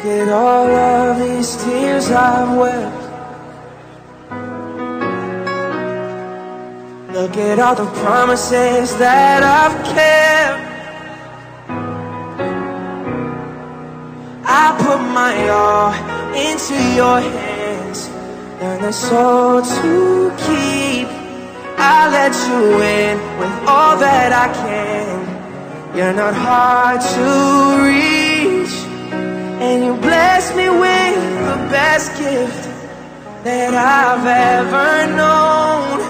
Look at all of these tears I've wept. Look at all the promises that I've kept. I put my all into your hands, and the soul to keep. I let you in with all that I can. You're not hard to reach, and you bless me with the best gift that I've ever known.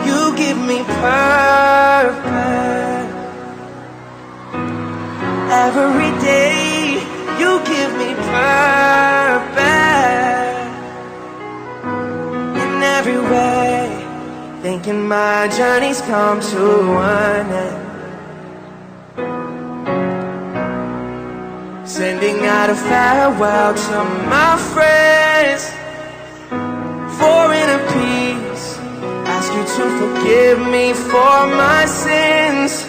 You give me purpose. Every day you give me purpose. In every way, thinking my journey's come to an end. Sending out a farewell to my friends, for inner peace. Ask you to forgive me for my sins.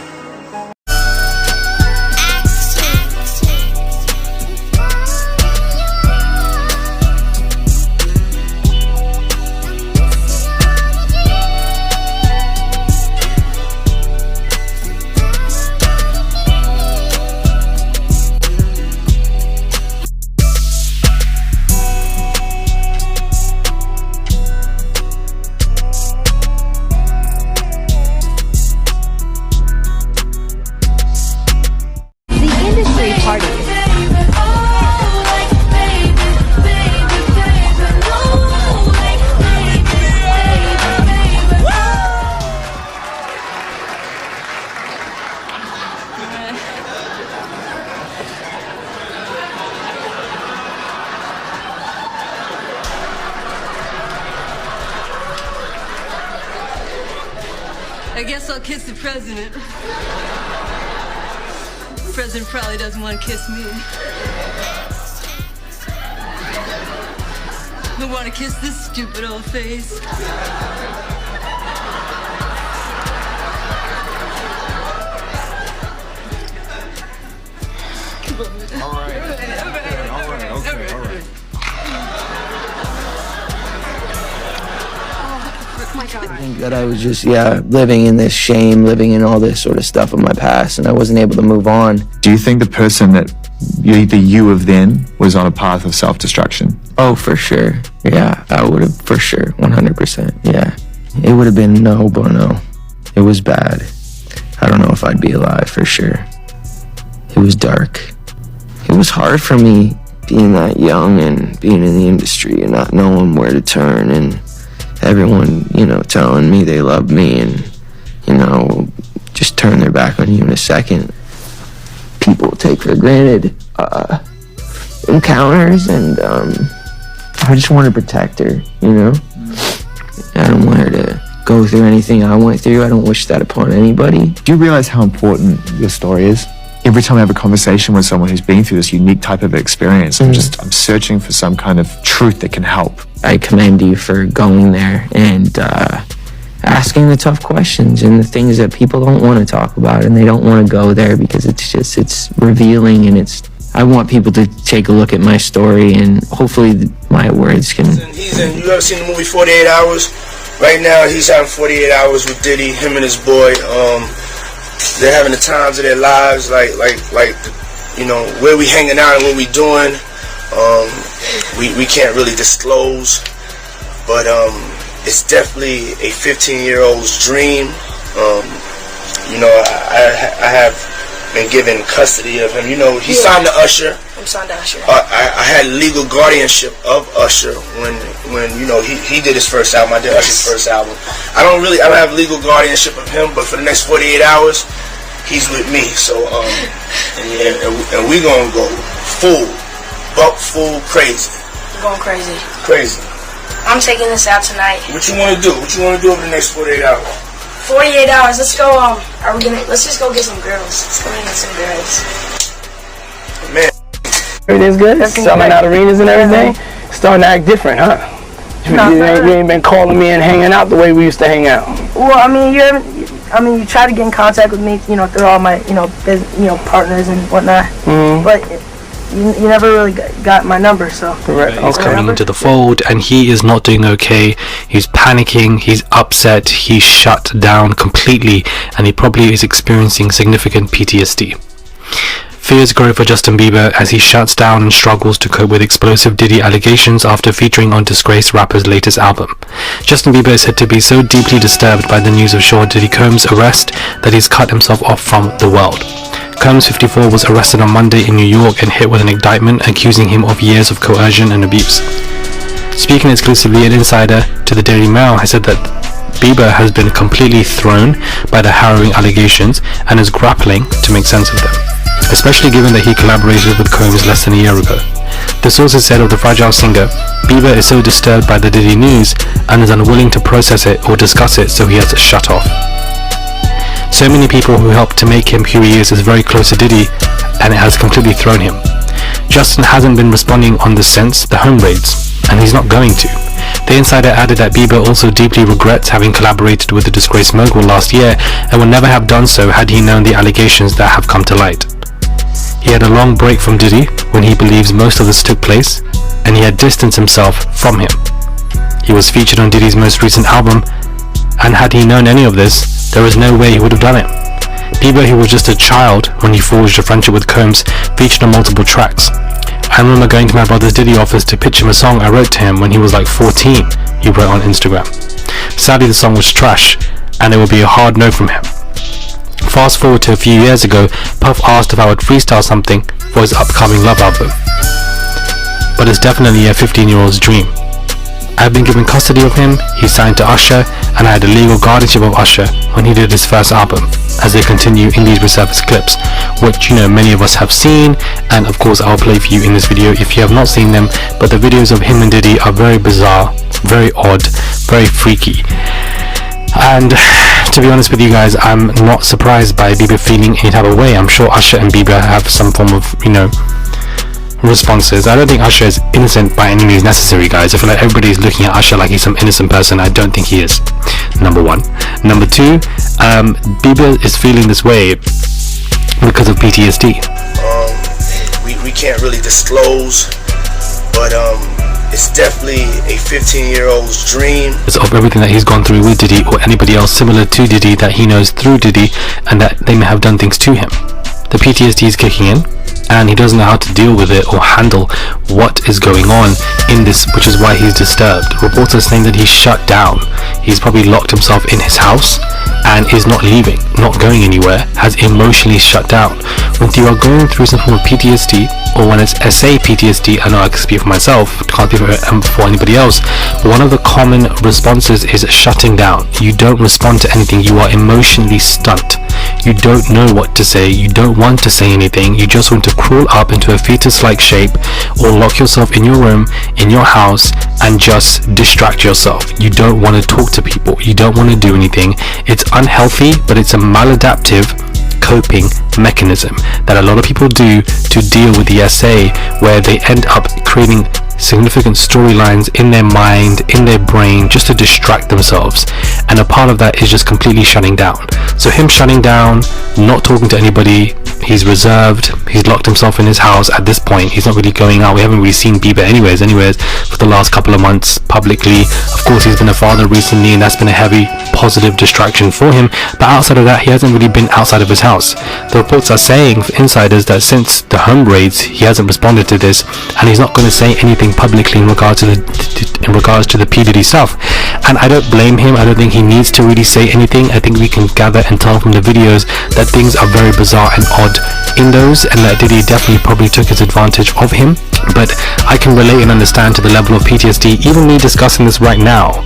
I guess I'll kiss the president. The president probably doesn't want to kiss me. I want to kiss this stupid old face. All right. I think that I was just, living in this shame, living in all this sort of stuff of my past, and I wasn't able to move on. Do you think the person that the you of then was on a path of self-destruction? Oh, for sure. Yeah, I would have, for sure, 100%. Yeah. It would have been no bueno. It was bad. I don't know if I'd be alive, for sure. It was dark. It was hard for me being that young and being in the industry and not knowing where to turn, and everyone, telling me they love me and, just turn their back on you in a second. People take for granted encounters, and I just want to protect her, I don't want her to go through anything I went through. I don't wish that upon anybody. Do you realize how important your story is? Every time I have a conversation with someone who's been through this unique type of experience, I'm searching for some kind of truth that can help. I commend you for going there and asking the tough questions and the things that people don't want to talk about, and they don't want to go there because it's revealing, and I want people to take a look at my story, and hopefully my words can... You ever seen the movie 48 Hours? Right now he's having 48 hours with Diddy, him and his boy. They're having the times of their lives, like where we hanging out and what we doing. We can't really disclose, but it's definitely a 15-year-old's dream. I have been given custody of him. He signed to Usher. I'm signed to Usher. I had legal guardianship of Usher when he did his first album. I did Usher's first album. I don't have legal guardianship of him, but for the next 48 hours, he's with me. So and we gonna go full crazy. We're going crazy. Crazy. I'm taking this out tonight. What you wanna do? What you wanna do over the next 48 hours? 48 hours. Let's go. Let's just go get some girls. Let's go get some girls. Man. Everything's good? Selling out arenas and everything? Starting to act different, huh? You ain't been calling me and hanging out the way we used to hang out. Well, you try to get in contact with me, through all my, partners and whatnot. But you never really got my number, so. He's coming into the fold, and he is not doing okay. He's panicking, he's upset, he's shut down completely, and he probably is experiencing significant PTSD. Fears grow for Justin Bieber as he shuts down and struggles to cope with explosive Diddy allegations after featuring on disgraced rapper's latest album. Justin Bieber is said to be so deeply disturbed by the news of Sean Diddy Combs' arrest that he's cut himself off from the world. Combs, 54, was arrested on Monday in New York and hit with an indictment accusing him of years of coercion and abuse. Speaking exclusively, an insider to the Daily Mail has said that Bieber has been completely thrown by the harrowing allegations and is grappling to make sense of them, especially given that he collaborated with Combs less than a year ago. The sources said of the fragile singer, Bieber is so disturbed by the Diddy news and is unwilling to process it or discuss it, so he has to shut off. So many people who helped to make him who he is very close to Diddy, and it has completely thrown him. Justin hasn't been responding on this since the home raids, and he's not going to. The insider added that Bieber also deeply regrets having collaborated with the disgraced mogul last year and would never have done so had he known the allegations that have come to light. He had a long break from Diddy when he believes most of this took place, and he had distanced himself from him. He was featured on Diddy's most recent album, and had he known any of this, there is no way he would have done it. Bieber, who was just a child when he forged a friendship with Combs, featured on multiple tracks. I remember going to my brother's Diddy office to pitch him a song I wrote to him when he was like 14, he wrote on Instagram. Sadly, the song was trash, and it would be a hard no from him. Fast forward to a few years ago, Puff asked if I would freestyle something for his upcoming Love album. But it's definitely a 15-year-old's dream. I've been given custody of him, he signed to Usher, and I had a legal guardianship of Usher when he did his first album, as they continue in these resurfaced clips, which many of us have seen, and of course I'll play for you in this video if you have not seen them. But the videos of him and Diddy are very bizarre, very odd, very freaky. And to be honest with you guys, I'm not surprised by Bieber feeling any type of way. I'm sure Usher and Bieber have some form of, responses. I don't think Usher is innocent by any means necessary, guys. I feel like everybody's looking at Usher like he's some innocent person. I don't think he is. Number one. Number two, Bieber is feeling this way because of PTSD. We can't really disclose, but it's definitely a 15-year-old's dream. It's of everything that he's gone through with Diddy or anybody else similar to Diddy that he knows through Diddy, and that they may have done things to him. The PTSD is kicking in, and he doesn't know how to deal with it or handle what is going on in this, which is why he's disturbed. Reports are saying that he's shut down. He's probably locked himself in his house and is not leaving, not going anywhere, has emotionally shut down. When you are going through some form of PTSD, or when it's SA PTSD, I know I can speak for myself, can't speak for anybody else, one of the common responses is shutting down. You don't respond to anything, you are emotionally stunned. You don't know what to say, you don't want to say anything, you just want to crawl up into a fetus-like shape or lock yourself in your room, in your house, and just distract yourself. You don't want to talk to people, you don't want to do anything. It's unhealthy, but it's a maladaptive coping mechanism that a lot of people do to deal with the SA, where they end up creating significant storylines in their mind, in their brain, just to distract themselves, and a part of that is just completely shutting down. So him shutting down, not talking to anybody, he's reserved, he's locked himself in his house at this point. He's not really going out. We haven't really seen Bieber anyways for the last couple of months publicly. Of course, he's been a father recently, and that's been a heavy positive distraction for him, but outside of that, he hasn't really been outside of his house. The reports are saying, for insiders, that since the home raids, he hasn't responded to this, and he's not going to say anything publicly in regards to the P. Diddy stuff. And I don't blame him. I don't think he needs to really say anything. I think we can gather and tell from the videos that things are very bizarre and odd in those, and that Diddy definitely probably took his advantage of him. But I can relate and understand to the level of PTSD. Even me discussing this right now,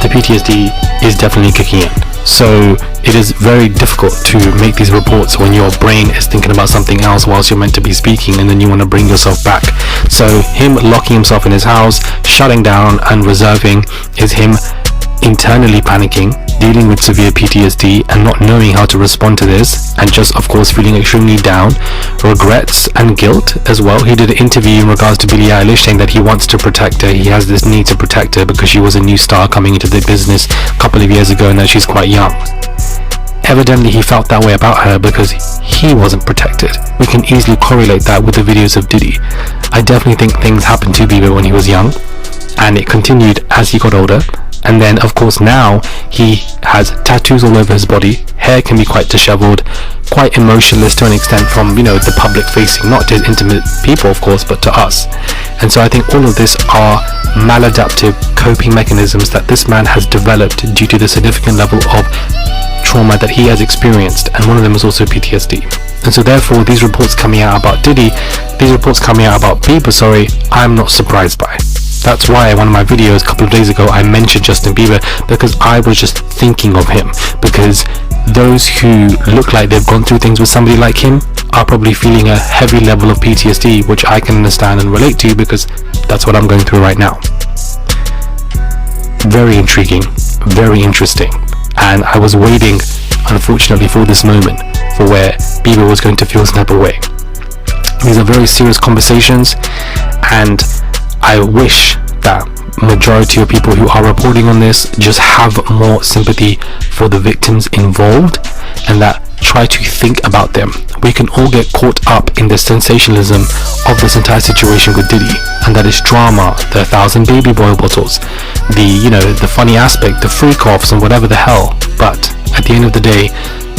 the PTSD is definitely kicking in. So it is very difficult to make these reports when your brain is thinking about something else whilst you're meant to be speaking, and then you want to bring yourself back. So him locking himself in his house, shutting down and reserving, is him internally panicking, dealing with severe PTSD and not knowing how to respond to this, and just of course feeling extremely down, regrets and guilt as well. He did an interview in regards to Billie Eilish saying that he wants to protect her. He has this need to protect her because she was a new star coming into the business a couple of years ago and that she's quite young. Evidently he felt that way about her because he wasn't protected. We can easily correlate that with the videos of Diddy. I definitely think things happened to Bieber when he was young, and it continued as he got older. And then of course now he has tattoos all over his body, hair can be quite disheveled, quite emotionless to an extent from, you know, the public facing, not to intimate people of course, but to us. And so I think all of this are maladaptive coping mechanisms that this man has developed due to the significant level of trauma that he has experienced, and one of them is also PTSD. And so therefore these reports coming out about Diddy, these reports coming out about Bieber, I'm not surprised by. That's why in one of my videos a couple of days ago I mentioned Justin Bieber, because I was just thinking of him, because those who look like they've gone through things with somebody like him are probably feeling a heavy level of PTSD, which I can understand and relate to because that's what I'm going through right now. Very intriguing, very interesting, and I was waiting unfortunately for this moment for where Bieber was going to feel some type of way. These are very serious conversations, and I wish that majority of people who are reporting on this just have more sympathy for the victims involved, and that try to think about them. We can all get caught up in the sensationalism of this entire situation with Diddy, and that is drama, the 1,000 baby boy bottles, the, you know, the funny aspect, the freak offs and whatever the hell. But at the end of the day,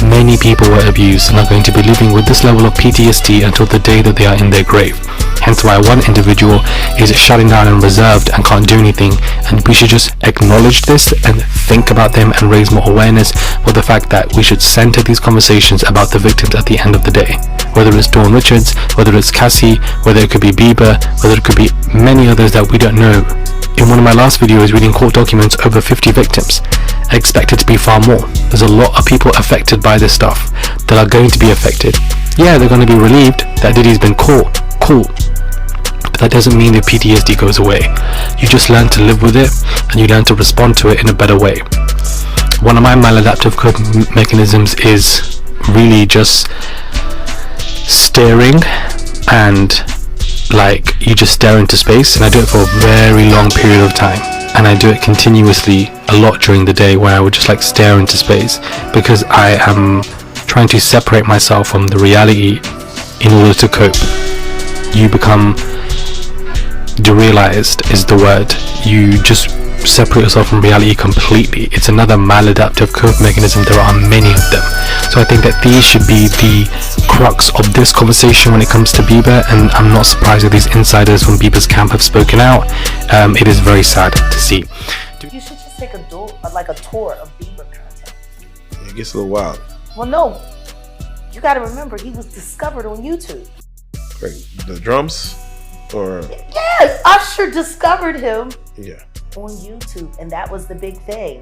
many people were abused and are going to be living with this level of PTSD until the day that they are in their grave. Hence why one individual is shutting down and reserved and can't do anything, and we should just acknowledge this and think about them and raise more awareness for the fact that we should center these conversations about the victims at the end of the day. Whether it's Dawn Richards, whether it's Cassie, whether it could be Bieber, whether it could be many others that we don't know. In one of my last videos reading court documents, over 50 victims. I expect it to be far more. There's a lot of people affected by this stuff that are going to be affected. Yeah, they're going to be relieved that Diddy's been caught. Cool. But that doesn't mean the PTSD goes away. You just learn to live with it, and you learn to respond to it in a better way. One of my maladaptive coping mechanisms is really just staring, and like you just stare into space, and I do it for a very long period of time, and I do it continuously a lot during the day, where I would just like stare into space, because I am trying to separate myself from the reality in order to cope. You become derealized is the word. You just separate yourself from reality completely. It's another maladaptive coping mechanism. There are many of them. So I think that these should be the crux of this conversation when it comes to Bieber, and I'm not surprised that these insiders from Bieber's camp have spoken out. It is very sad to see. You should just take a tour of Bieber content. It gets a little wild. Well, no. You got to remember, he was discovered on YouTube. Like the drums? Or... Yes! Usher discovered him. Yeah. On YouTube, and that was the big thing.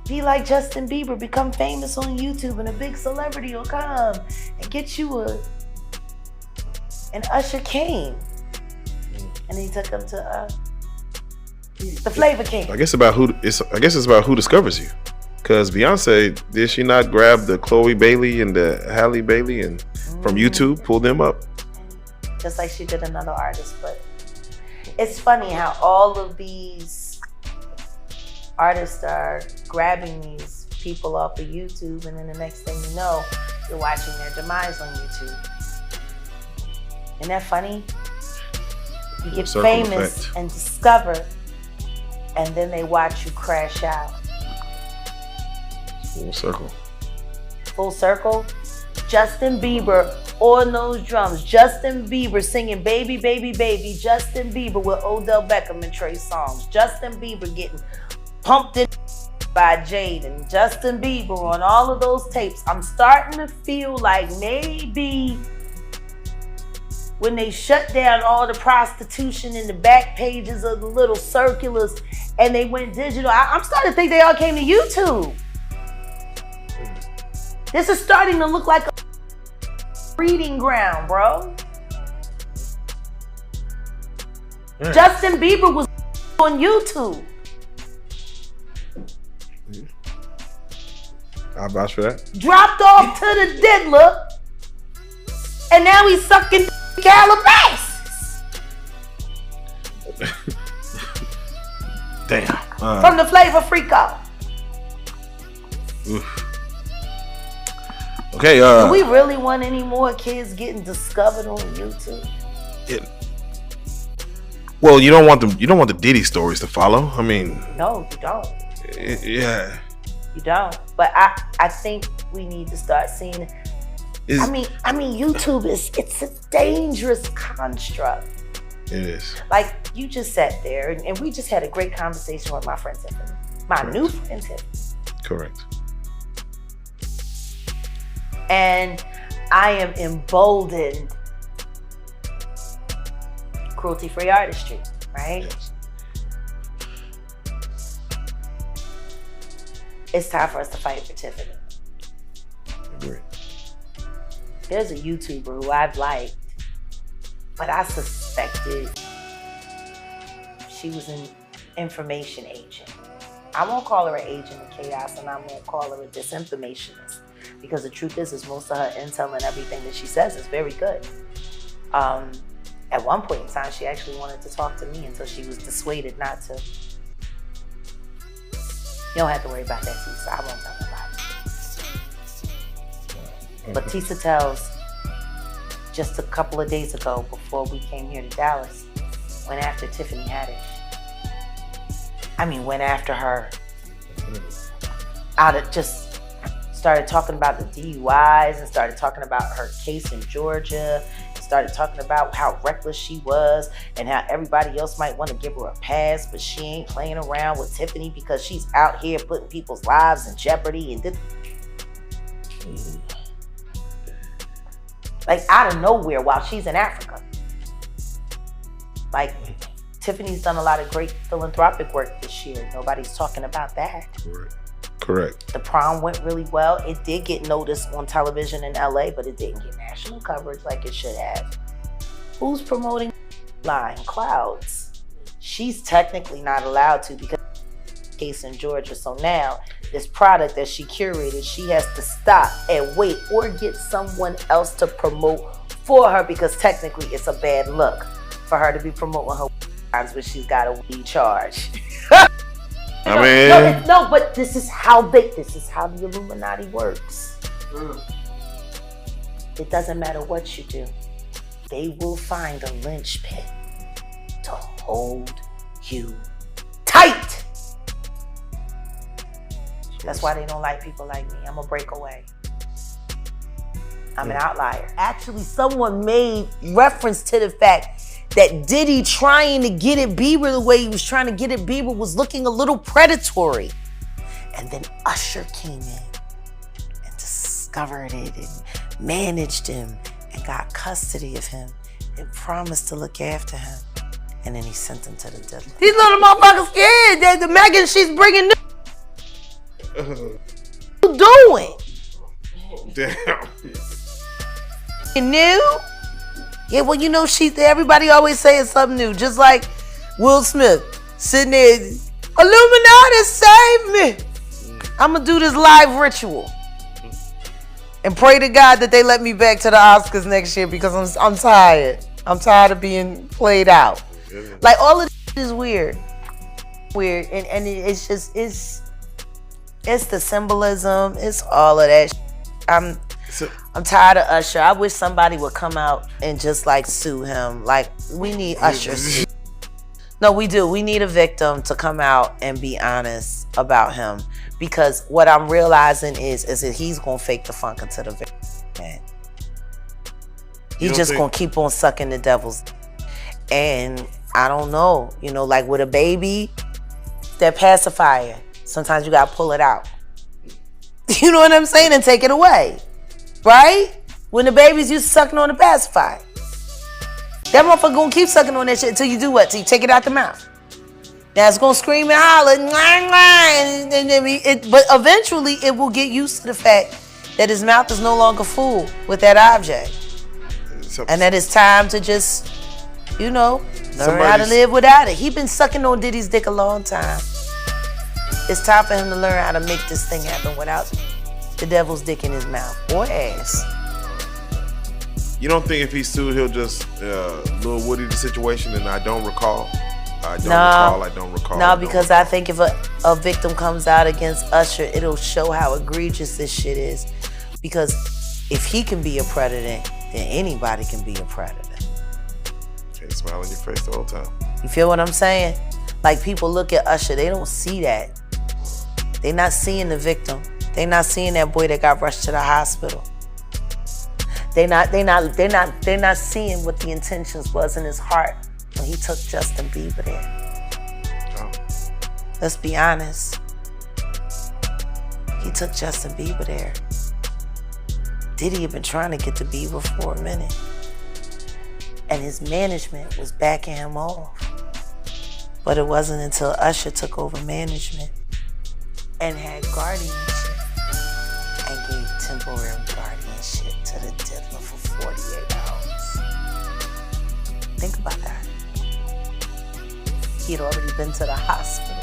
Be like Justin Bieber, become famous on YouTube, and a big celebrity will come and get you and Usher came, and he took him to the Flavor King. I guess it's about who discovers you. Cause Beyonce, did she not grab the Chloe Bailey and the Halle Bailey and from YouTube, pull them up? Just like she did another artist, but it's funny how all of these artists are grabbing these people off of YouTube, and then the next thing you know, you're watching their demise on YouTube. Isn't that funny? You get famous effect. and discovered, and then they watch you crash out. Full circle. Full circle? Justin Bieber on those drums. Justin Bieber singing Baby, Baby, Baby. Justin Bieber with Odell Beckham and Trey Songz. Justin Bieber getting pumped in by Jaden. Justin Bieber on all of those tapes. I'm starting to feel like maybe when they shut down all the prostitution in the back pages of the little circulars and they went digital, I'm starting to think they all came to YouTube. This is starting to look like a breeding ground, bro. Right. Justin Bieber was on YouTube. I'll vouch for that. Dropped off to the diddler, and now he's sucking Calabasas. Damn. From the Flavor Freak Out. Oof. Okay. Do we really want any more kids getting discovered on YouTube? Well, you don't want them. You don't want the Diddy stories to follow. I mean, no, you don't. Yeah. You don't. But I think we need to start seeing. I mean, YouTube it's a dangerous construct. It is. Like you just sat there, and we just had a great conversation with my friend Tiffany, my new friend Tiffany. Correct. And I am emboldened. Cruelty-free artistry, right? Yes. It's time for us to fight for Tiffany. Agree. There's a YouTuber who I've liked, but I suspected she was an information agent. I won't call her an agent of chaos, and I won't call her a disinformationist, because the truth is most of her intel and everything that she says is very good. At one point in time, she actually wanted to talk to me until she was dissuaded not to. You don't have to worry about that, Tisa. I won't tell nobody. But Tisa tells, just a couple of days ago, before we came here to Dallas, went after Tiffany Haddish. I mean, went after her. Just started talking about the DUIs and started talking about her case in Georgia. Started talking about how reckless she was and how everybody else might want to give her a pass, but she ain't playing around with Tiffany because she's out here putting people's lives in jeopardy. And like out of nowhere while she's in Africa. Like Tiffany's done a lot of great philanthropic work this year. Nobody's talking about that. Correct. The prom went really well. It did get noticed on television in LA, but it didn't get national coverage like it should have. Who's promoting line? Clouds. She's technically not allowed to because of the case in Georgia. So now this product that she curated, she has to stop and wait or get someone else to promote for her, because technically it's a bad look for her to be promoting her times when she's got a weed charge. But this is how the Illuminati works. It doesn't matter what you do. They will find a linchpin to hold you tight. That's why they don't like people like me. I'm a breakaway. I'm an outlier. Actually, someone made reference to the fact that Diddy trying to get at Bieber the way he was trying to get at Bieber was looking a little predatory. And then Usher came in and discovered it and managed him and got custody of him and promised to look after him. And then he sent him to the deadline. These little motherfuckers scared. The Megan, she's bringing new. What you doing? Damn. New? Yeah, well, you know, everybody always saying something new. Just like Will Smith sitting there, Illuminati, save me. I'm going to do this live ritual and pray to God that they let me back to the Oscars next year, because I'm tired. I'm tired of being played out. Like, all of this is weird. And it's just, it's the symbolism. It's all of that. I'm tired of Usher. I wish somebody would come out and just like sue him. Like, we need Usher. No, we do. We need a victim to come out and be honest about him, because what I'm realizing is that he's gonna fake the funk until the victim. Man, he's just gonna keep on sucking the devil's. And I don't know, you know, like with a baby, that pacifier. Sometimes you gotta pull it out. You know what I'm saying, and take it away. Right? When the babies used to sucking on the pacifier. That motherfucker gonna keep sucking on that shit until you do what? Till you take it out the mouth. Now it's gonna scream and holler, but eventually it will get used to the fact that his mouth is no longer full with that object. And that it's time to just, you know, learn how to live without it. He been sucking on Diddy's dick a long time. It's time for him to learn how to make this thing happen without the devil's dick in his mouth or ass. You don't think if he sued, he'll just Lil Woody the situation and I don't recall? I don't recall. No, because I think if a victim comes out against Usher, it'll show how egregious this shit is. Because if he can be a predator, then anybody can be a predator. Can't smile in your face the whole time. You feel what I'm saying? Like, people look at Usher, they don't see that. They not seeing the victim. They not seeing that boy that got rushed to the hospital. They not seeing what the intentions was in his heart when he took Justin Bieber there. Oh. Let's be honest. He took Justin Bieber there. Diddy had been trying to get to Bieber for a minute. And his management was backing him off. But it wasn't until Usher took over management and had guardianship and gave temporary guardianship to the diddler for 48 hours. Think about that. He had already been to the hospital.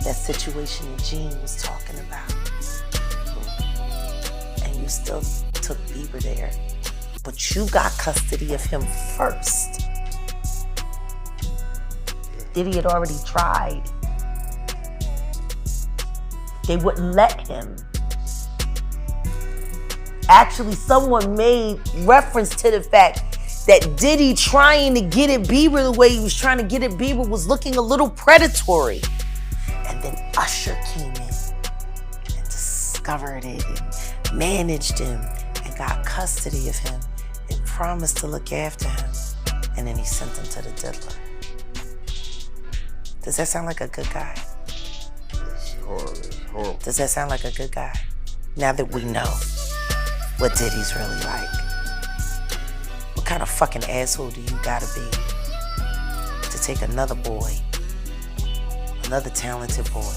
That situation that Gene was talking about. And you still took Bieber there. But you got custody of him first. Diddy had already tried. They wouldn't let him. Actually, someone made reference to the fact that Diddy trying to get at Bieber the way he was trying to get at Bieber was looking a little predatory. And then Usher came in and discovered it and managed him and got custody of him and promised to look after him. And then he sent him to the diddler. Does that sound like a good guy? It's horrible. Does that sound like a good guy? Now that we know what Diddy's really like. What kind of fucking asshole do you gotta be to take another boy, another talented boy,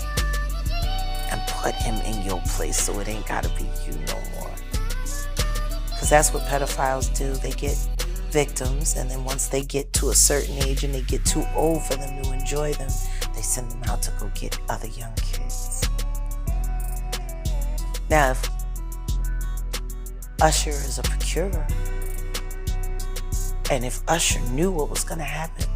and put him in your place so it ain't gotta be you no more? Because that's what pedophiles do. They get victims, and then once they get to a certain age and they get too old for them to enjoy them, they send them out to go get other young kids. Now, if Usher is a procurer, and if Usher knew what was gonna happen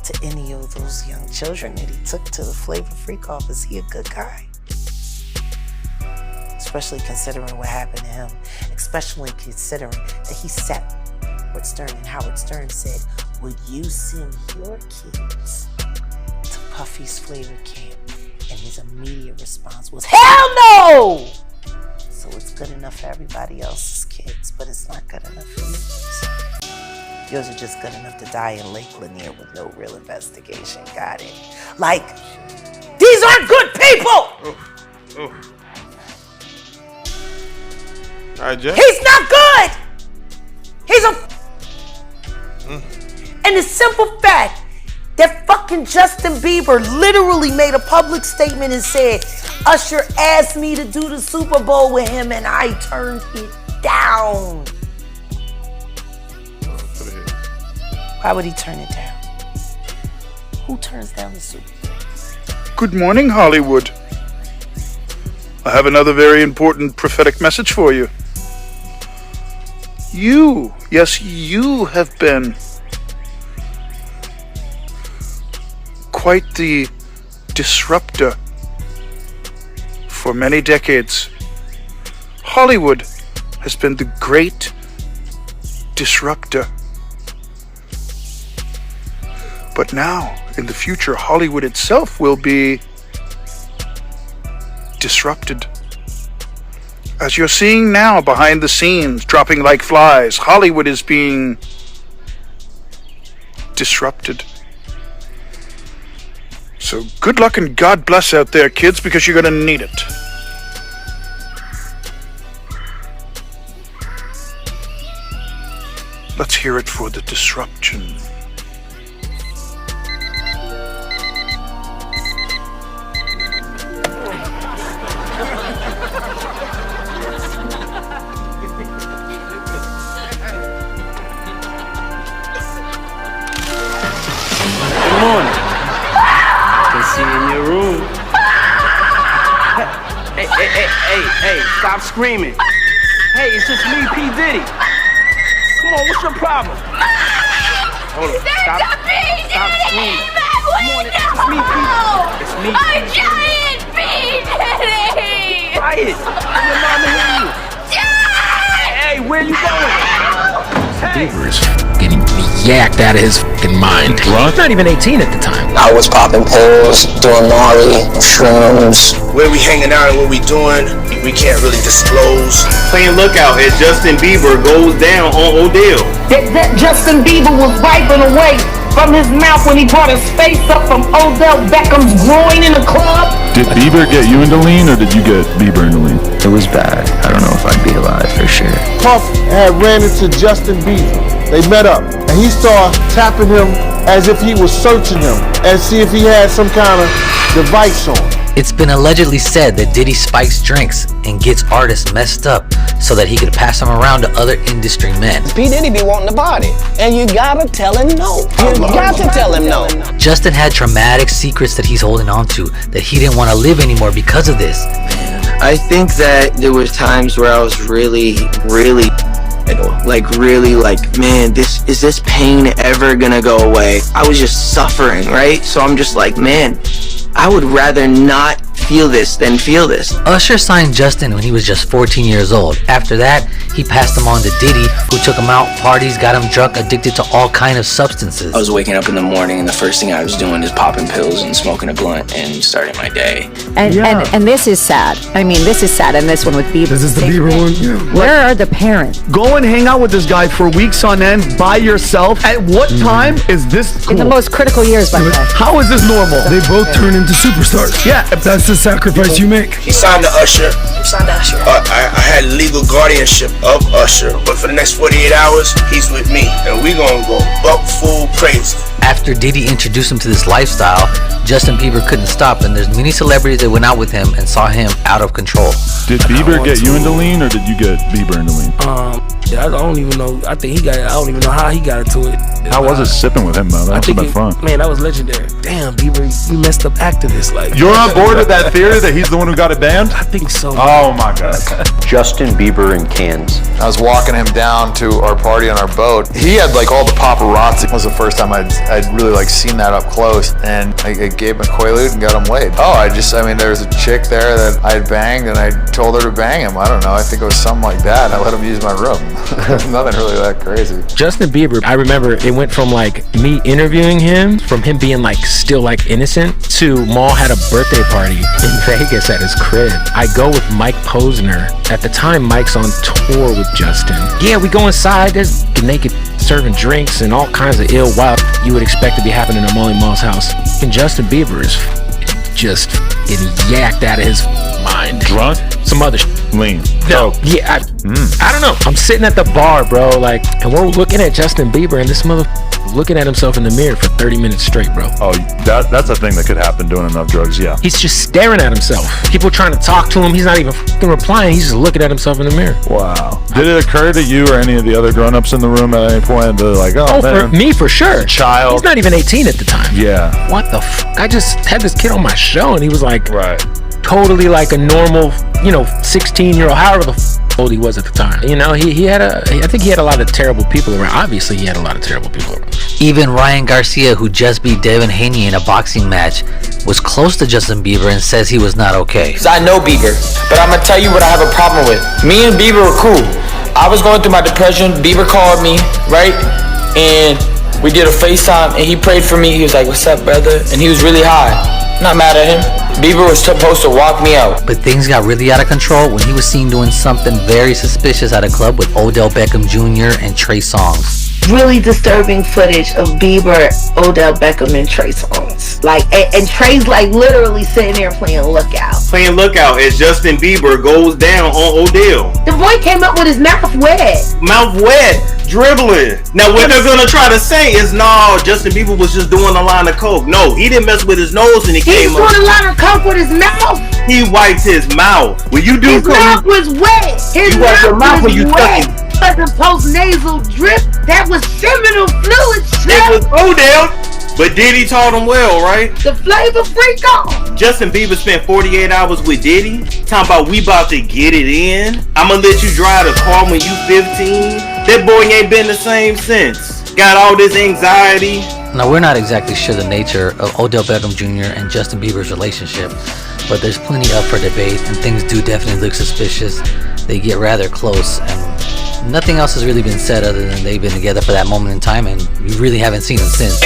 to any of those young children that he took to the Flavor Freak off, is he a good guy? Especially considering what happened to him. Especially considering that he sat Howard Stern, and Howard Stern said, would you send your kids to Puffy's Flavor Camp? And his immediate response was, hell no! So it's good enough for everybody else's kids, but it's not good enough for yours. Yours are just good enough to die in Lake Lanier with no real investigation. Got it? Like, these aren't good people! All right, Jeff. He's not good! He's a... And the simple fact that fucking Justin Bieber literally made a public statement and said, Usher asked me to do the Super Bowl with him and I turned it down. Why would he turn it down? Who turns down the Super Bowl? Good morning, Hollywood. I have another very important prophetic message for you. You, yes, you have been quite the disruptor for many decades. Hollywood has been the great disruptor. But now, in the future, Hollywood itself will be disrupted. As you're seeing now behind the scenes, dropping like flies, Hollywood is being disrupted. So good luck and God bless out there, kids, because you're gonna need it. Let's hear it for the disruption. Good morning. Can see you in your room. Hey, stop screaming. Hey, it's just me, P. Diddy. Come on, what's your problem? Hold on, stop screaming. Come on, it's just me, P. It's me, P. Giant P. Diddy! Quiet. Your mama hear you. Giant! Hey, where you going? Bieber's getting yacked out of his fucking mind. He's not even 18 at the time. I was popping pills, doing Molly, shrooms. Where we hanging out and what we doing, we can't really disclose. Playing lookout as Justin Bieber goes down on Odell. That Justin Bieber was wiping away from his mouth when he brought his face up from Odell Beckham's groin in the club. Did Bieber get you into lean, or did you get Bieber into lean? It was bad. I don't know if I'd be alive for sure. Puff had ran into Justin Bieber. They met up, and he started tapping him as if he was searching him and see if he had some kind of device on. It's been allegedly said that Diddy spikes drinks and gets artists messed up so that he could pass them around to other industry men. P. Diddy be wanting the body, and you gotta tell him no. You got to tell him no. Justin had traumatic secrets that he's holding on to that he didn't want to live anymore because of this. I think that there was times where I was really, man, is this pain ever gonna go away? I was just suffering, right? So I'm just like, man, I would rather not feel this than feel this. Usher signed Justin when he was just 14 years old. After that, he passed him on to Diddy, who took him out parties, got him drunk, addicted to all kind of substances. I was waking up in the morning and the first thing I was doing is popping pills and smoking a blunt and starting my day. And this is sad. I mean, this is sad. And this one with Bieber. This is the Bieber one? Yeah. Where are the parents? Go and hang out with this guy for weeks on end by yourself. At what time is this cool? In the most critical years, by the way. How is this normal? They both turn into superstars. Yeah. That's the sacrifice you make. He signed to Usher. I had legal guardianship of Usher, but for the next 48 hours, he's with me, and we gonna go buck full crazy. After Diddy introduced him to this lifestyle, Justin Bieber couldn't stop, and there's many celebrities that went out with him and saw him out of control. Did Bieber get you into lean, or did you get Bieber into lean? I don't even know. I think I don't even know how he got into it. How was it sipping with him though? That must have been fun. Man, that was legendary. Damn, Bieber, you messed up activist. Like, you're on board with that theory that he's the one who got it banned? I think so. Oh my god. Justin Bieber in Cairns. I was walking him down to our party on our boat. He had like all the paparazzi. It was the first time I'd really like seen that up close, and I gave him a Quaalude and got him laid. There was a chick there that I had banged, and I told her to bang him. I don't know. I think it was something like that. I let him use my room. Nothing really that crazy. Justin Bieber, I remember it went from like me interviewing him, from him being like still like innocent, to Maul had a birthday party in Vegas at his crib. I go with Mike Posner. At the time, Mike's on tour with Justin. Yeah, we go inside, there's naked serving drinks and all kinds of ill wild you would expect to be happening at Molly Maul's house. And Justin Bieber is just getting yacked out of his mind. Drunk? Some other lean. No, yeah, I don't know. I'm sitting at the bar, bro, like, and we're looking at Justin Bieber, and this mother looking at himself in the mirror for 30 minutes straight, bro. Oh, that's a thing that could happen doing enough drugs, yeah. He's just staring at himself. People trying to talk to him, he's not even replying, he's just looking at himself in the mirror. Wow. Did it occur to you or any of the other grown-ups in the room at any point to like, oh man, for me, for sure. Child. He's not even 18 at the time. Yeah. What the I just had this kid on my show, and he was like, totally like a normal, 16-year-old, however the old he was at the time. I think he had a lot of terrible people around. Obviously, he had a lot of terrible people around. Even Ryan Garcia, who just beat Devin Haney in a boxing match, was close to Justin Bieber and says he was not okay. Cause I know Bieber, but I'm gonna tell you what I have a problem with. Me and Bieber were cool. I was going through my depression. Bieber called me, right? And we did a FaceTime, and he prayed for me. He was like, "What's up, brother?" And he was really high. Not mad at him. Bieber was supposed to walk me out. But things got really out of control when he was seen doing something very suspicious at a club with Odell Beckham Jr. and Trey Songz. Really disturbing footage of Bieber, Odell Beckham, and Trey Songz. And Trey's like literally sitting there playing lookout. Playing lookout as Justin Bieber goes down on Odell. The boy came up with his mouth wet. Mouth wet, dribbling. Now what they're gonna try to say is, no, Justin Bieber was just doing a line of coke. No, he didn't mess with his nose and he came up. He's doing a line of coke with his mouth. He wiped his mouth. When you do his mouth was wet. His you wipe your mouth when you wet. But the post-nasal drip, that was seminal fluid. It was Odell. But Diddy taught him well, right? The flavor freak on. Justin Bieber spent 48 hours with Diddy. Talking about we about to get it in. I'ma let you drive the car when you 15. That boy ain't been the same since. Got all this anxiety. Now, we're not exactly sure the nature of Odell Beckham Jr. and Justin Bieber's relationship, but there's plenty up for debate, and things do definitely look suspicious. They get rather close, and Nothing else has really been said other than they've been together for that moment in time, and we really haven't seen them since.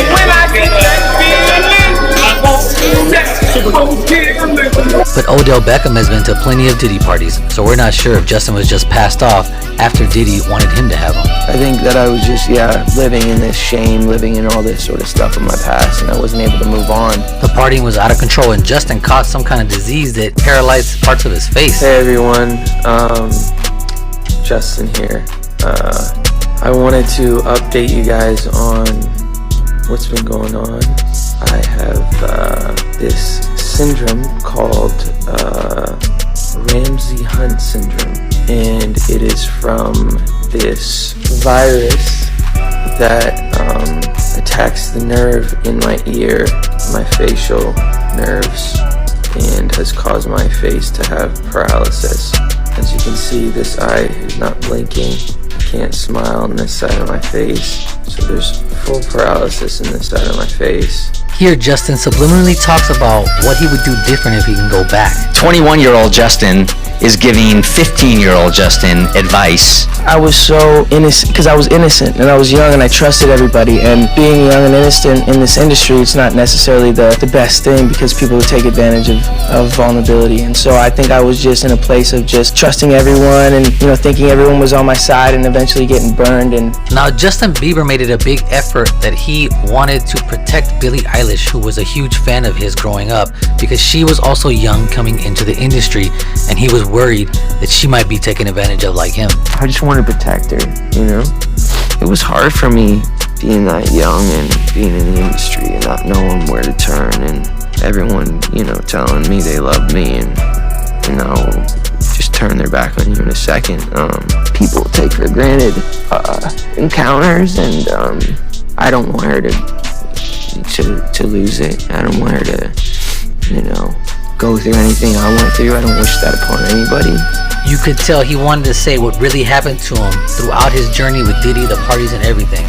But Odell Beckham has been to plenty of Diddy parties, so we're not sure if Justin was just passed off after Diddy wanted him to have him. I think that I was just, living in this shame, living in all this sort of stuff in my past, and I wasn't able to move on. The partying was out of control, and Justin caught some kind of disease that paralyzed parts of his face. Hey everyone, Justin here. I wanted to update you guys on what's been going on. I have this syndrome called Ramsey-Hunt syndrome, and it is from this virus that attacks the nerve in my ear, my facial nerves, and has caused my face to have paralysis. As you can see, this eye is not blinking. I can't smile on this side of my face, so there's full paralysis in this side of my face. Here, Justin subliminally talks about what he would do different if he can go back. 21-year-old Justin is giving 15-year-old Justin advice. I was so innocent, because I was innocent and I was young and I trusted everybody, and being young and innocent in this industry, it's not necessarily the best thing because people would take advantage of vulnerability. And so I think I was just in a place of just trusting everyone and, thinking everyone was on my side and eventually getting burned. And now Justin Bieber made it a big effort that he wanted to protect Billie Eilish, who was a huge fan of his growing up, because she was also young coming into the industry, and he was worried that she might be taken advantage of like him. I just wanted to protect her, It was hard for me being that young and being in the industry and not knowing where to turn, and everyone, telling me they loved me and, just turn their back on you in a second. People take for granted encounters, and I don't want her to lose it. I don't want her to, go through anything I went through. I don't wish that upon anybody. You could tell he wanted to say what really happened to him throughout his journey with Diddy, the parties and everything.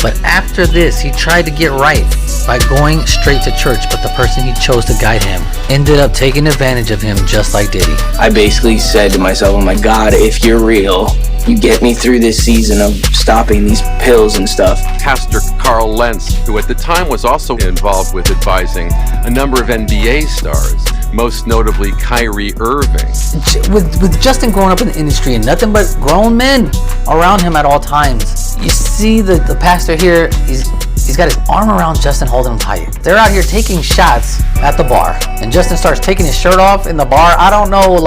But after this, he tried to get right by going straight to church, but the person he chose to guide him ended up taking advantage of him just like Diddy. I basically said to myself, oh my God, if you're real, you get me through this season of stopping these pills and stuff. Pastor Carl Lentz, who at the time was also involved with advising a number of NBA stars, most notably Kyrie Irving. With Justin growing up in the industry and nothing but grown men around him at all times, you see the pastor here, he's got his arm around Justin, holding him tight. They're out here taking shots at the bar, and Justin starts taking his shirt off in the bar. I don't know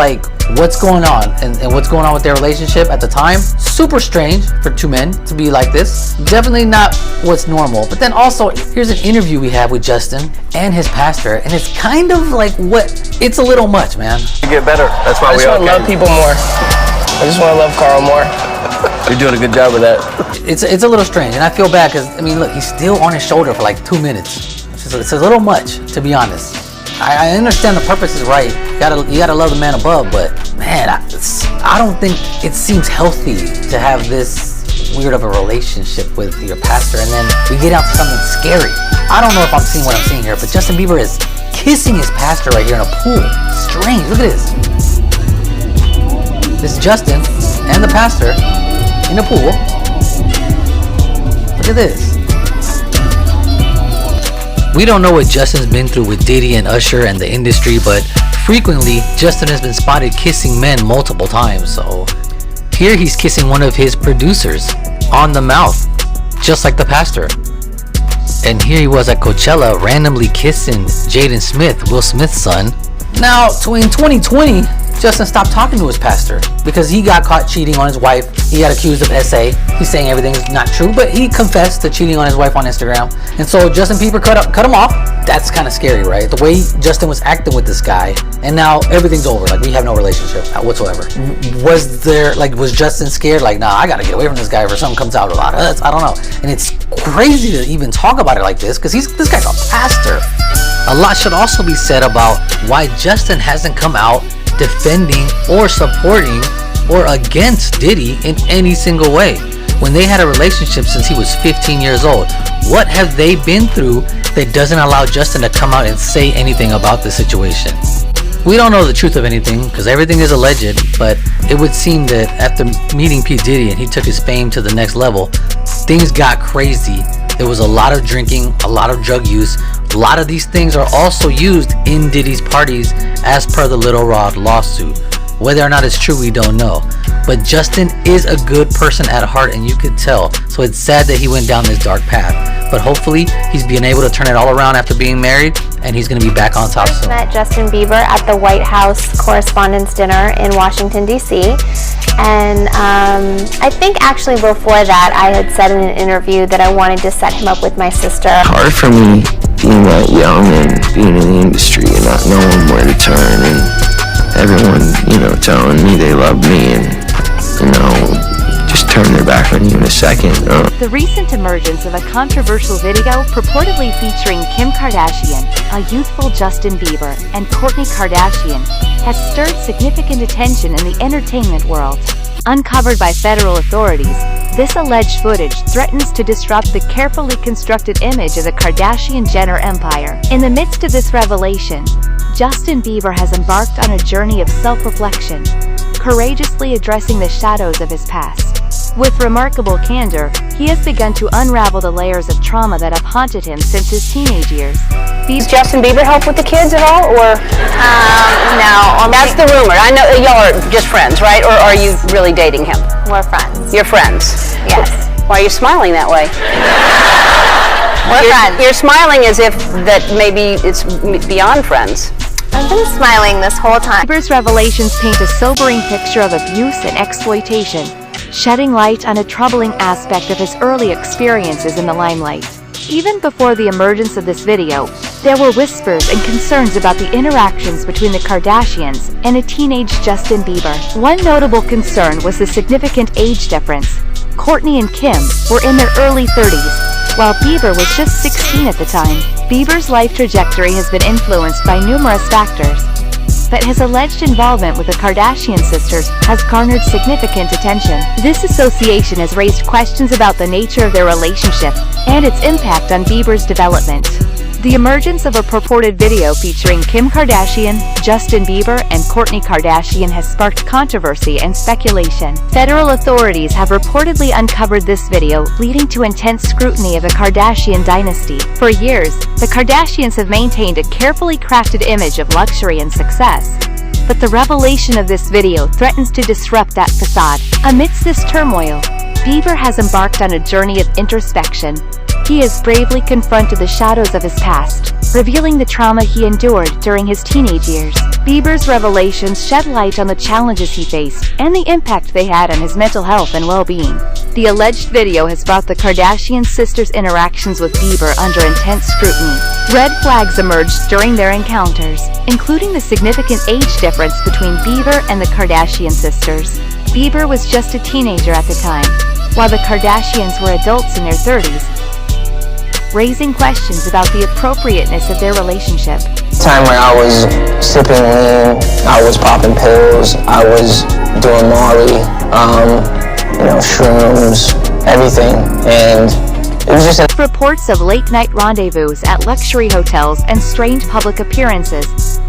what's going on and what's going on with their relationship at the time. Super strange for two men to be like this. Definitely not what's normal. But then also, here's an interview we have with Justin and his pastor, and it's kind of it's a little much, man. You get better. That's why we all love people more. I just want to love Carl more. You're doing a good job with that. It's a little strange, and I feel bad because, look, he's still on his shoulder for 2 minutes. It's a little much, to be honest. I understand the purpose is right. You gotta love the man above, but man, I don't think it seems healthy to have this weird of a relationship with your pastor, and then we get out to something scary. I don't know if I'm seeing what I'm seeing here, but Justin Bieber is kissing his pastor right here in a pool. Strange. Look at this. This is Justin and the pastor in a pool. Look at this. We don't know what Justin's been through with Diddy and Usher and the industry, but frequently Justin has been spotted kissing men multiple times. So here he's kissing one of his producers on the mouth, just like the pastor. And here he was at Coachella randomly kissing Jaden Smith, Will Smith's son. Now, in 2020, Justin stopped talking to his pastor because he got caught cheating on his wife. He got accused of SA. He's saying everything's not true, but he confessed to cheating on his wife on Instagram. And so Justin Bieber cut him off. That's kind of scary, right? The way Justin was acting with this guy, and now everything's over. We have no relationship whatsoever. Was Justin scared? Nah, I gotta get away from this guy if something comes out about us. I don't know. And it's crazy to even talk about it like this because this guy's a pastor. A lot should also be said about why Justin hasn't come out defending or supporting or against Diddy in any single way. When they had a relationship since he was 15 years old, what have they been through that doesn't allow Justin to come out and say anything about the situation? We don't know the truth of anything because everything is alleged, but it would seem that after meeting P. Diddy and he took his fame to the next level, things got crazy. There was a lot of drinking, a lot of drug use. A lot of these things are also used in Diddy's parties as per the Little Rod lawsuit. Whether or not it's true, we don't know. But Justin is a good person at heart, and you could tell. So it's sad that he went down this dark path. But hopefully, he's being able to turn it all around after being married, and he's going to be back on top soon. I met Justin Bieber at the White House Correspondents' Dinner in Washington, D.C. And I think actually before that, I had said in an interview that I wanted to set him up with my sister. Hard for me being that young and being in the industry and not knowing where to turn, and everyone, telling me they love me and, just turn their back on you in a second. The recent emergence of a controversial video purportedly featuring Kim Kardashian, a youthful Justin Bieber, and Kourtney Kardashian has stirred significant attention in the entertainment world. Uncovered by federal authorities, this alleged footage threatens to disrupt the carefully constructed image of the Kardashian-Jenner empire. In the midst of this revelation, Justin Bieber has embarked on a journey of self-reflection, courageously addressing the shadows of his past. With remarkable candor, he has begun to unravel the layers of trauma that have haunted him since his teenage years. Does Justin Bieber help with the kids at all, or? No. That's the rumor. I know y'all are just friends, right? Or are you really dating him? We're friends. You're friends? Yes. Why are you smiling that way? We're friends. You're smiling as if that maybe it's beyond friends. I've been smiling this whole time. Bieber's revelations paint a sobering picture of abuse and exploitation, shedding light on a troubling aspect of his early experiences in the limelight. Even before the emergence of this video, there were whispers and concerns about the interactions between the Kardashians and a teenage Justin Bieber. One notable concern was the significant age difference. Kourtney and Kim were in their early 30s, while Bieber was just 16 at the time. Bieber's life trajectory has been influenced by numerous factors, but his alleged involvement with the Kardashian sisters has garnered significant attention. This association has raised questions about the nature of their relationship and its impact on Bieber's development. The emergence of a purported video featuring Kim Kardashian, Justin Bieber, and Kourtney Kardashian has sparked controversy and speculation. Federal authorities have reportedly uncovered this video, leading to intense scrutiny of the Kardashian dynasty. For years, the Kardashians have maintained a carefully crafted image of luxury and success, but the revelation of this video threatens to disrupt that facade. Amidst this turmoil, Bieber has embarked on a journey of introspection. He has bravely confronted the shadows of his past, revealing the trauma he endured during his teenage years. Bieber's revelations shed light on the challenges he faced and the impact they had on his mental health and well-being. The alleged video has brought the Kardashian sisters' interactions with Bieber under intense scrutiny. Red flags emerged during their encounters, including the significant age difference between Bieber and the Kardashian sisters. Bieber was just a teenager at the time, while the Kardashians were adults in their 30s, raising questions about the appropriateness of their relationship. Time where I was sipping lean, I was popping pills, I was doing Molly, shrooms, everything, and it was just reports of late-night rendezvous at luxury hotels and strange public appearances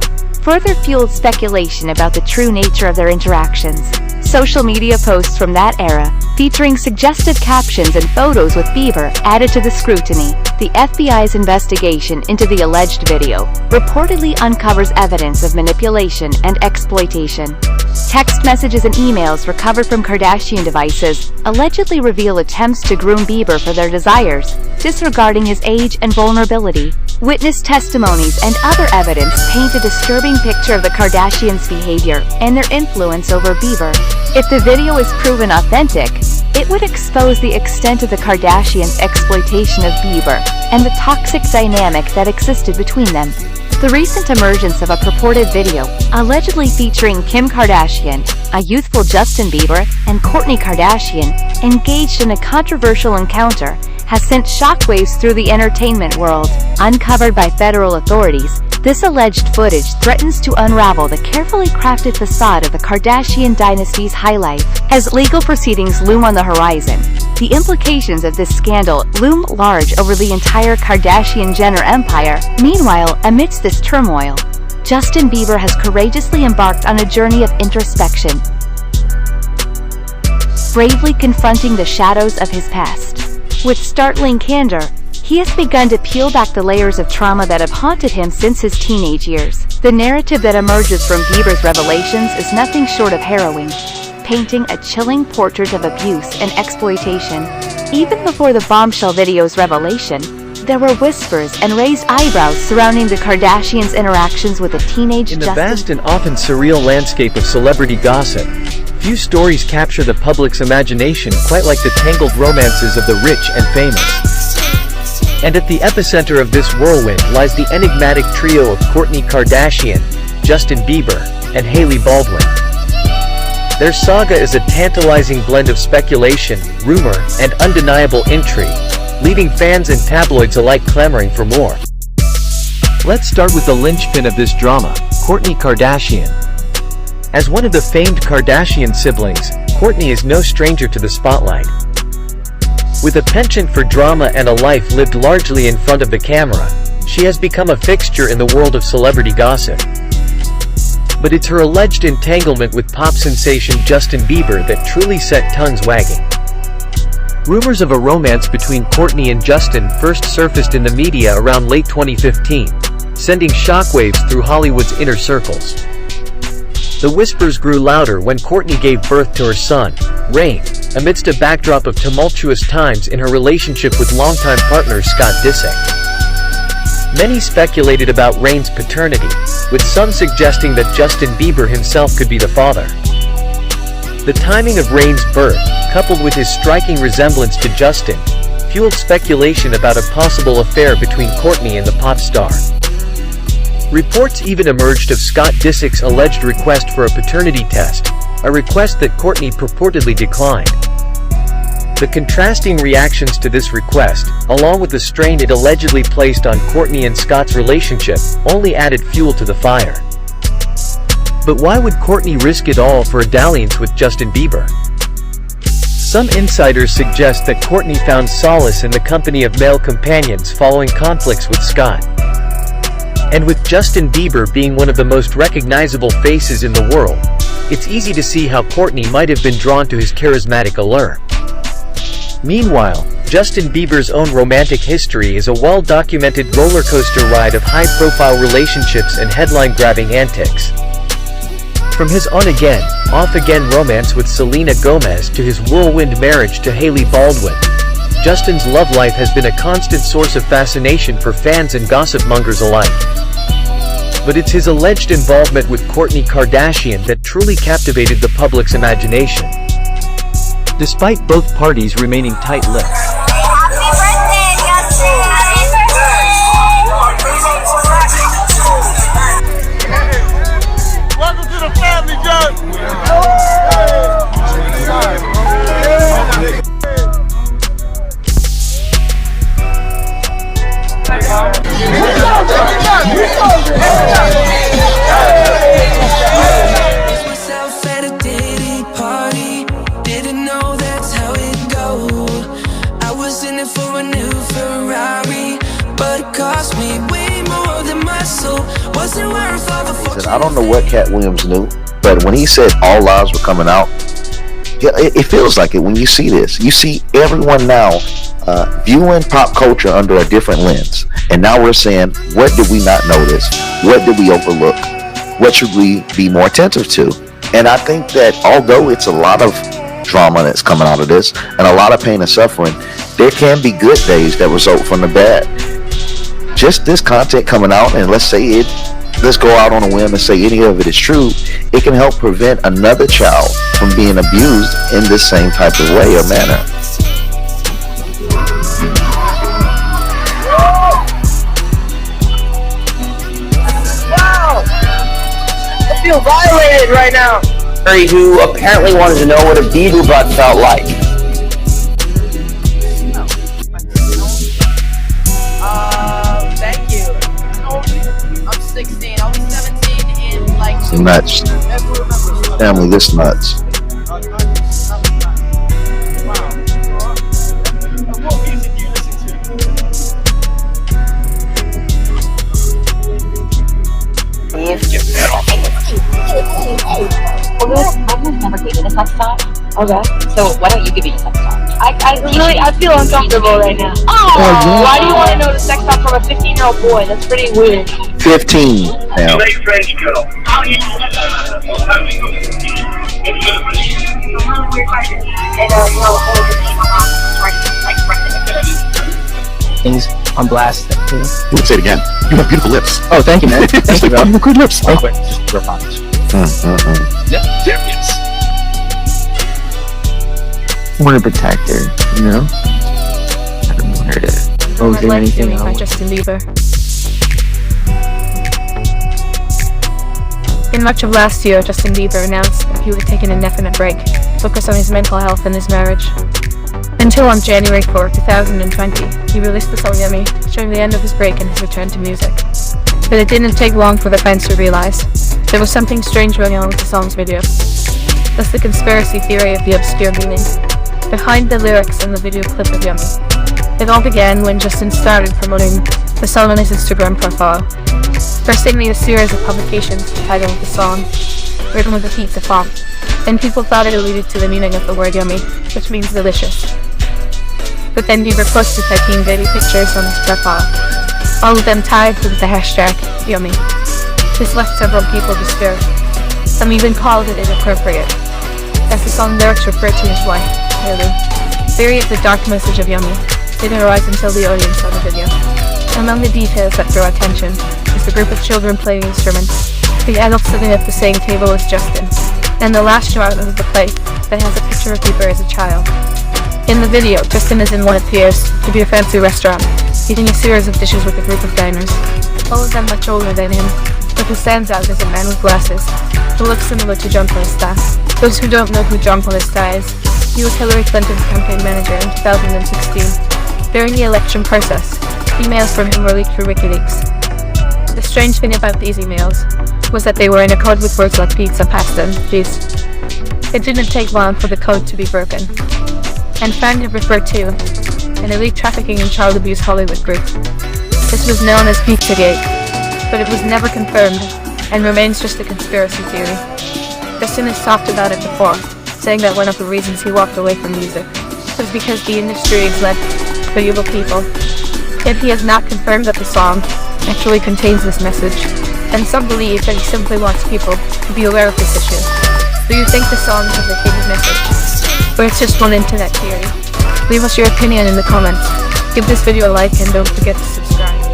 further fueled speculation about the true nature of their interactions. Social media posts from that era, featuring suggestive captions and photos with Bieber, added to the scrutiny. The FBI's investigation into the alleged video reportedly uncovers evidence of manipulation and exploitation. Text messages and emails recovered from Kardashian devices allegedly reveal attempts to groom Bieber for their desires, disregarding his age and vulnerability. Witness testimonies and other evidence paint a disturbing picture of the Kardashians' behavior and their influence over Bieber. If the video is proven authentic, it would expose the extent of the Kardashians' exploitation of Bieber and the toxic dynamic that existed between them. The recent emergence of a purported video, allegedly featuring Kim Kardashian, a youthful Justin Bieber, and Kourtney Kardashian, engaged in a controversial encounter, has sent shockwaves through the entertainment world. Uncovered by federal authorities, this alleged footage threatens to unravel the carefully crafted facade of the Kardashian dynasty's high life. As legal proceedings loom on the horizon, the implications of this scandal loom large over the entire Kardashian-Jenner empire. Meanwhile, amidst this turmoil, Justin Bieber has courageously embarked on a journey of introspection, bravely confronting the shadows of his past. With startling candor, he has begun to peel back the layers of trauma that have haunted him since his teenage years. The narrative that emerges from Bieber's revelations is nothing short of harrowing, painting a chilling portrait of abuse and exploitation. Even before the bombshell video's revelation, there were whispers and raised eyebrows surrounding the Kardashians' interactions with a teenage In the Justin. vast and often surreal landscape of celebrity gossip, few stories capture the public's imagination quite like the tangled romances of the rich and famous. And at the epicenter of this whirlwind lies the enigmatic trio of Kourtney Kardashian, Justin Bieber, and Hailey Baldwin. Their saga is a tantalizing blend of speculation, rumor, and undeniable intrigue, leaving fans and tabloids alike clamoring for more. Let's start with the linchpin of this drama, Kourtney Kardashian. As one of the famed Kardashian siblings, Kourtney is no stranger to the spotlight. With a penchant for drama and a life lived largely in front of the camera, she has become a fixture in the world of celebrity gossip. But it's her alleged entanglement with pop sensation Justin Bieber that truly set tongues wagging. Rumors of a romance between Kourtney and Justin first surfaced in the media around late 2015, sending shockwaves through Hollywood's inner circles. The whispers grew louder when Kourtney gave birth to her son, Reign, amidst a backdrop of tumultuous times in her relationship with longtime partner Scott Disick. Many speculated about Reign's paternity, with some suggesting that Justin Bieber himself could be the father. The timing of Reign's birth, coupled with his striking resemblance to Justin, fueled speculation about a possible affair between Kourtney and the pop star. Reports even emerged of Scott Disick's alleged request for a paternity test, a request that Kourtney purportedly declined. The contrasting reactions to this request, along with the strain it allegedly placed on Kourtney and Scott's relationship, only added fuel to the fire. But why would Kourtney risk it all for a dalliance with Justin Bieber? Some insiders suggest that Kourtney found solace in the company of male companions following conflicts with Scott. And with Justin Bieber being one of the most recognizable faces in the world, it's easy to see how Kourtney might have been drawn to his charismatic allure. Meanwhile, Justin Bieber's own romantic history is a well-documented roller coaster ride of high-profile relationships and headline-grabbing antics. From his on-again, off-again romance with Selena Gomez to his whirlwind marriage to Hailey Baldwin, Justin's love life has been a constant source of fascination for fans and gossip-mongers alike. But it's his alleged involvement with Kourtney Kardashian that truly captivated the public's imagination. Despite both parties remaining tight-lipped, Welcome to the family, Myself at a dating party, didn't know that's how it go. I was in it for a new Ferrari, but it cost me way more than my soul. Wasn't worth all the fortune. I don't know what Cat Williams knew, but when he said all lies were coming out, it feels like it when you see this. You see everyone now viewing pop culture under a different lens. And now we're saying, what did we not notice? What did we overlook? What should we be more attentive to? And I think that although it's a lot of drama that's coming out of this and a lot of pain and suffering, there can be good days that result from the bad. Just this content coming out, and let's go out on a whim and say any of it is true, it can help prevent another child from being abused in this same type of way or manner. Wow! I feel violated right now. Who apparently wanted to know what a Bieber butt felt like. Thank you. I'm 16. I'll be 17 in like 2 Nuts. Family, this nuts. sex talk? Okay. So why don't you give me a sex talk? I feel uncomfortable right now. Oh, Why do you want to know the sex talk from a 15-year-old boy? That's pretty weird. 15 now. Things on blast. Say it again. You have beautiful lips. Oh, thank you, man. Thank you, bro. You have good lips. Thank you. Champions. I want to protect her, you know? I don't want her to go through anything by else. Justin Bieber. In March of last year, Justin Bieber announced that he would take an indefinite break to focus on his mental health and his marriage. Until on January 4, 2020, he released the song Yummy, showing the end of his break and his return to music. But it didn't take long for the fans to realize there was something strange going on with the song's video. That's the conspiracy theory of the obscure meaning behind the lyrics and the video clip of Yummy. It all began when Justin started promoting the song on his Instagram profile. First they made a series of publications titled the song, written with a pizza font. Then people thought it alluded to the meaning of the word yummy, which means delicious. But then Bieber posted 13 baby pictures on his profile, all of them tagged with the hashtag yummy. This left several people disturbed. Some even called it inappropriate, as the song lyrics referred to his wife, Haley. Theory of the dark message of yummy didn't arise until the audience saw the video. Among the details that draw attention is the group of children playing instruments, the adult sitting at the same table as Justin, and the last shot of the plate that has a picture of Bieber as a child. In the video, Justin is in what appears to be a fancy restaurant, eating a series of dishes with a group of diners, all of them much older than him, but who stands out is a man with glasses, who looks similar to John Podesta. Those who don't know who John Podesta is, he was Hillary Clinton's campaign manager in 2016. During the election process, emails from him were leaked through WikiLeaks. The strange thing about these emails was that they were in a code with words like pizza, pasta, and cheese. It didn't take long for the code to be broken, and found and referred to an elite trafficking and child abuse Hollywood group. This was known as Pizzagate, but it was never confirmed and remains just a conspiracy theory. Justin has talked about it before, saying that one of the reasons he walked away from music was because the industry is led by evil people. Yet he has not confirmed that the song actually contains this message, and some believe that he simply wants people to be aware of this issue. Do you think the song has a hidden message, or it's just one internet theory? Leave us your opinion in the comments. Give this video a like and don't forget to subscribe.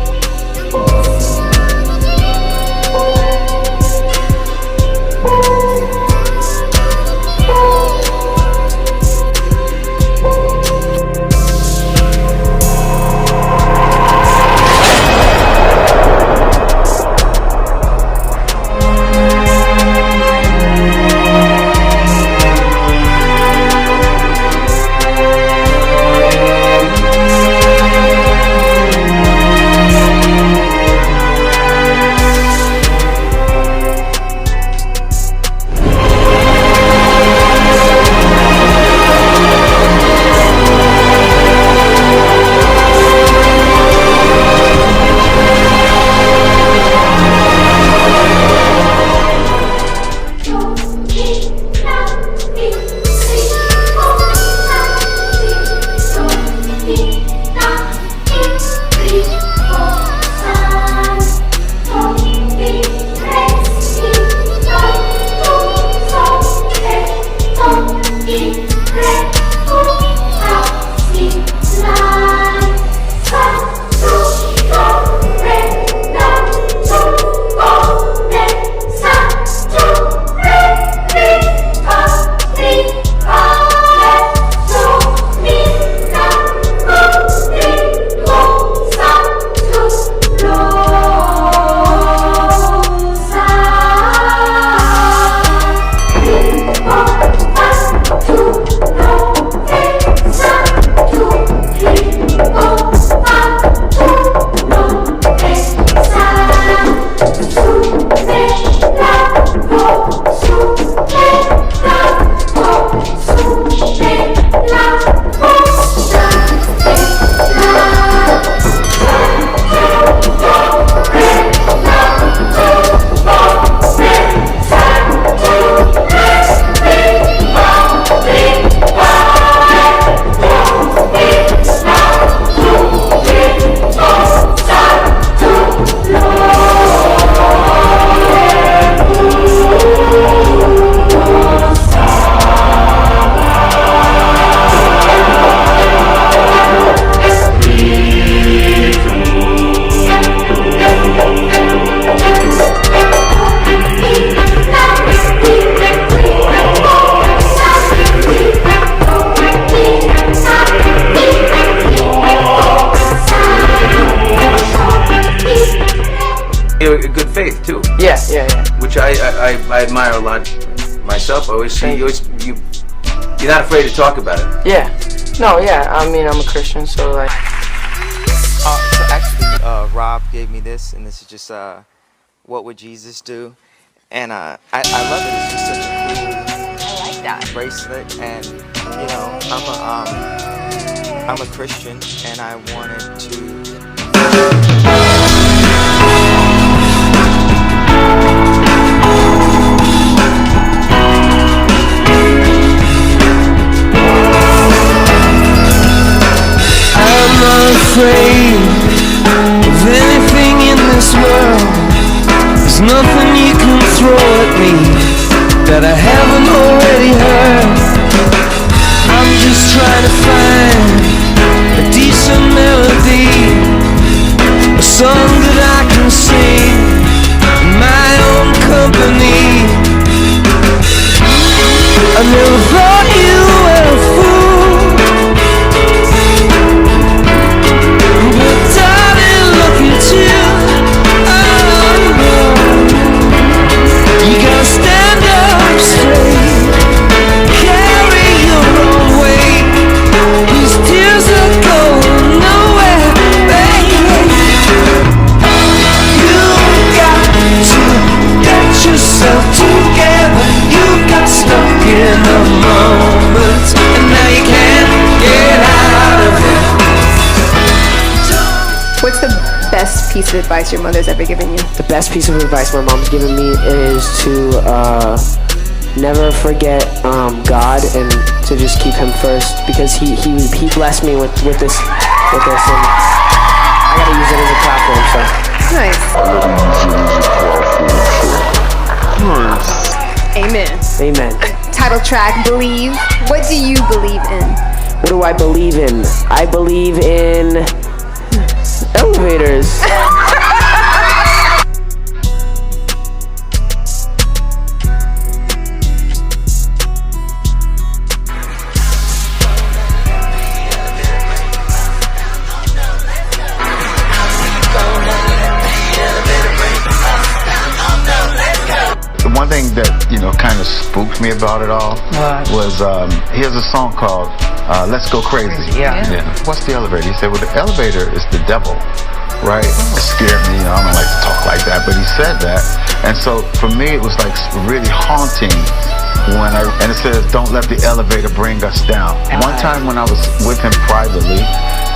A good faith too. Yeah. Which I admire a lot myself. I always see you're not afraid to talk about it. Yeah. No, yeah. I mean, I'm a Christian, so like. So actually, Rob gave me this, and this is just what would Jesus do? And I love it. It's just such a cool. I like that bracelet, and you know, I'm a Christian, and I wanted to. I'm not afraid of anything in this world. There's nothing you can throw at me that I haven't already heard. I'm just trying to find a decent melody, a song that I can sing in my own company. I never thought you were a fool, but darling, look at you. You gotta stand up straight, carry your own weight. These tears are going nowhere, baby. You got to get yourself together. You got stuck in a moment, and now you can't get out of it. What's the best piece of advice your mother's ever given you? The best piece of advice my mom's given me is to never forget God and to just keep Him first, because he blessed me with this, and I gotta use it as a platform. So nice. Amen. Amen. Title track, Believe. What do you believe in? What do I believe in? I believe in elevators. One thing that, kind of spooked me about it all was he has a song called Let's Go Crazy. Yeah. What's the elevator? He said, well, the elevator is the devil, right? It scared me. I don't like to talk like that, but he said that. And so for me, it was like really haunting and it says, don't let the elevator bring us down. One time when I was with him privately,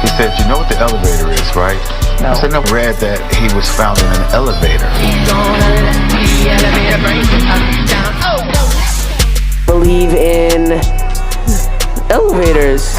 he said, you know what the elevator is, right? No. I said, no, I read that he was found in an elevator. Believe in elevators.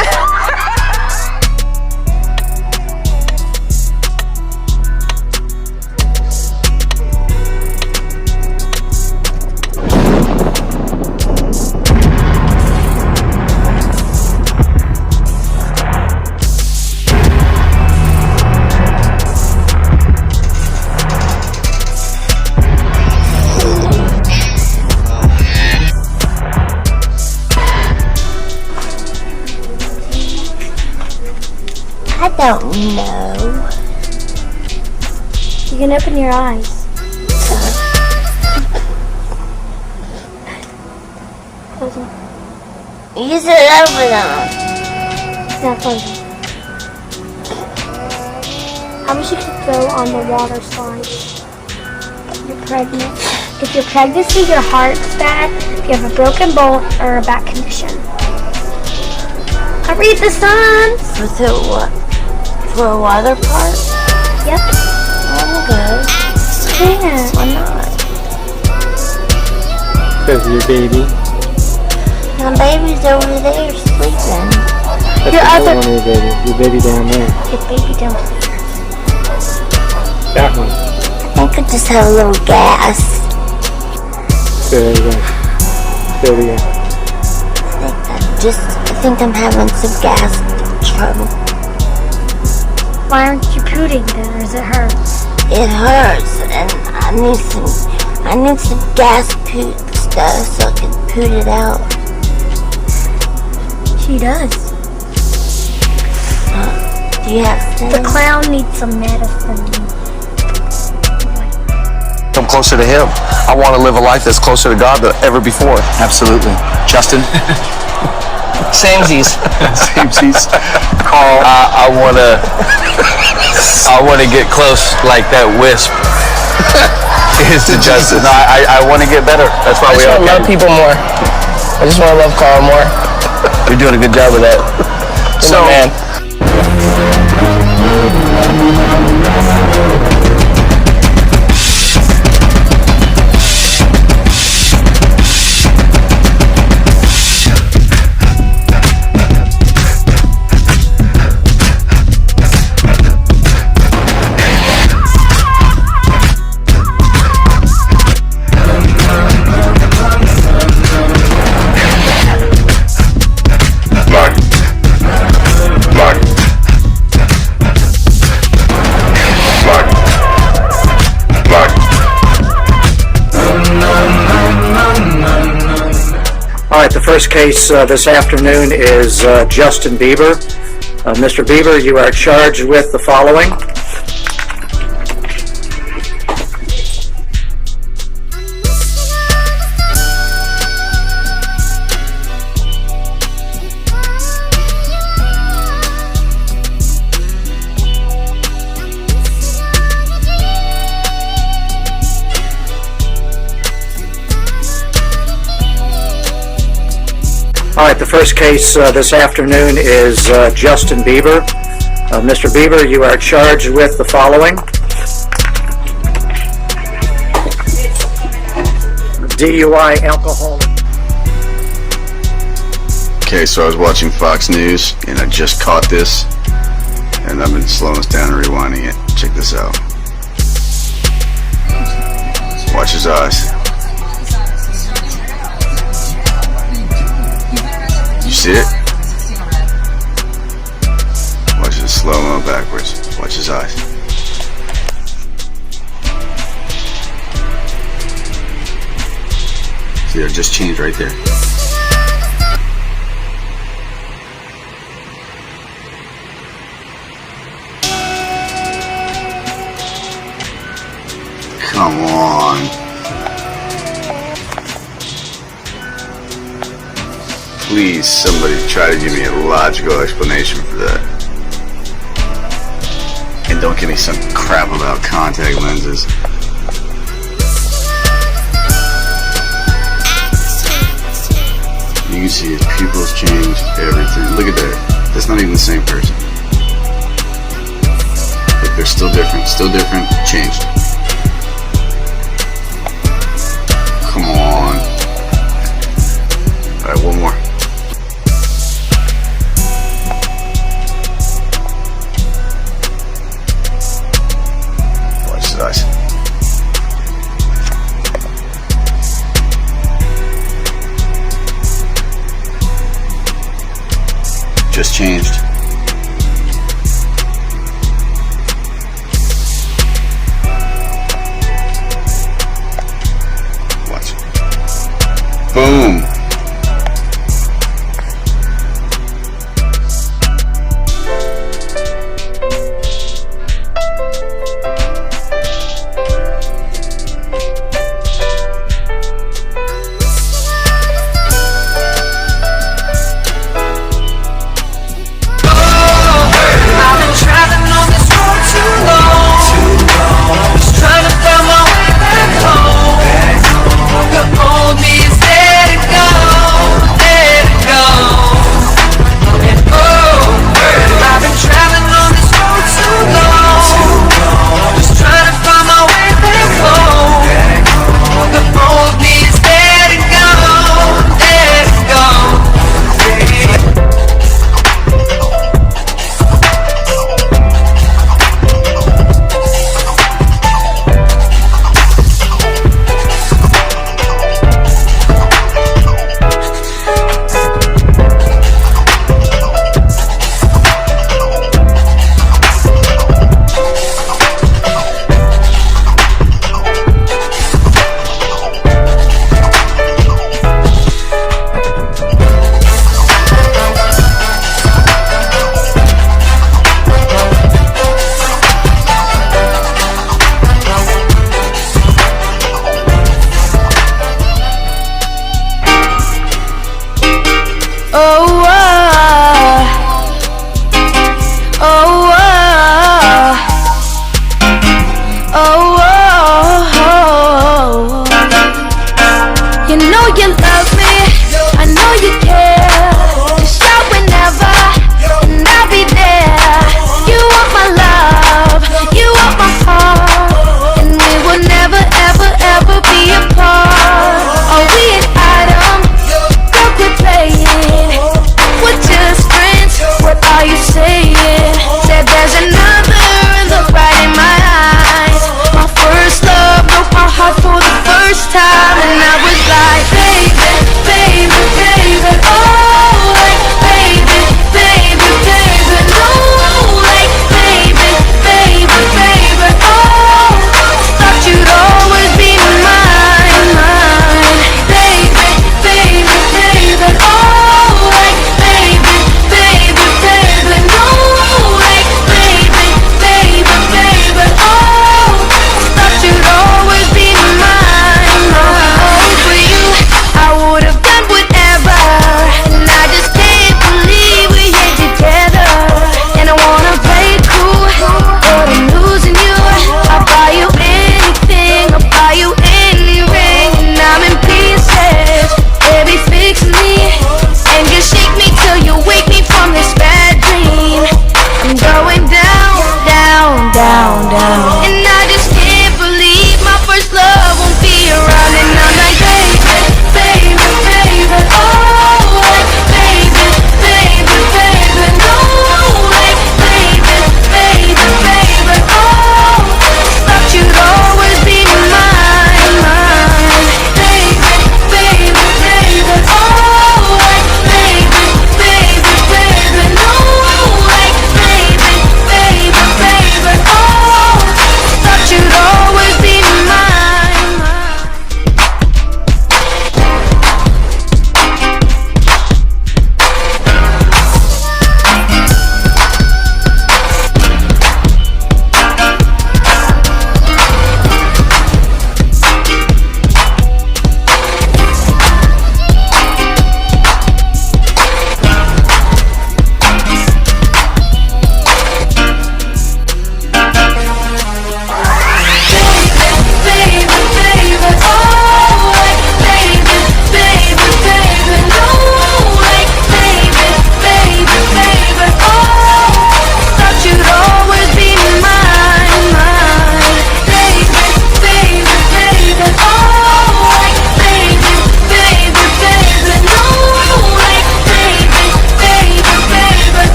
I don't know. You can open your eyes. Close them. You said open them. Now close them. I wish you could go on the water slide. You're pregnant. If you're pregnancy, your heart's bad, if you have a broken bone or a back condition. I read the signs. For the what? For a water park? Yep. I'm good. Yeah. Why not? Because your baby. My baby's over there sleeping. That's Your the other one of your baby. Your baby down there. Your baby down there. That one. I think I just have a little gas. There you go. There you go. I think I'm having some gas trouble. Why aren't you pooting then, or does it hurt? It hurts, and I need some gas poot stuff so I can poot it out. She does. Do you have some? The clown needs some medicine. I'm closer to Him. I want to live a life that's closer to God than ever before. Absolutely. Justin? Samesies. Samesies. Carl? I want to get close like that wisp is to Justin. No, I want to get better. That's why I just want to love people more. I just want to love Carl more. You're doing a good job of that. So, man. All right, the first case this afternoon is Justin Bieber. Mr. Bieber, you are charged with the following. All right, the first case this afternoon is Justin Bieber. Mr. Bieber, you are charged with the following. DUI, alcohol. Okay, so I was watching Fox News, and I just caught this, and I've been slowing this down and rewinding it. Check this out. Watch his eyes. You see it? Watch it slow-mo backwards. Watch his eyes. See, it just changed right there. Come on. Please, somebody try to give me a logical explanation for that. And don't give me some crap about contact lenses. You can see his pupils change, everything. Look at that. That's not even the same person. But they're still different, changed. Come on. Alright, one more. Eyes. Just changed.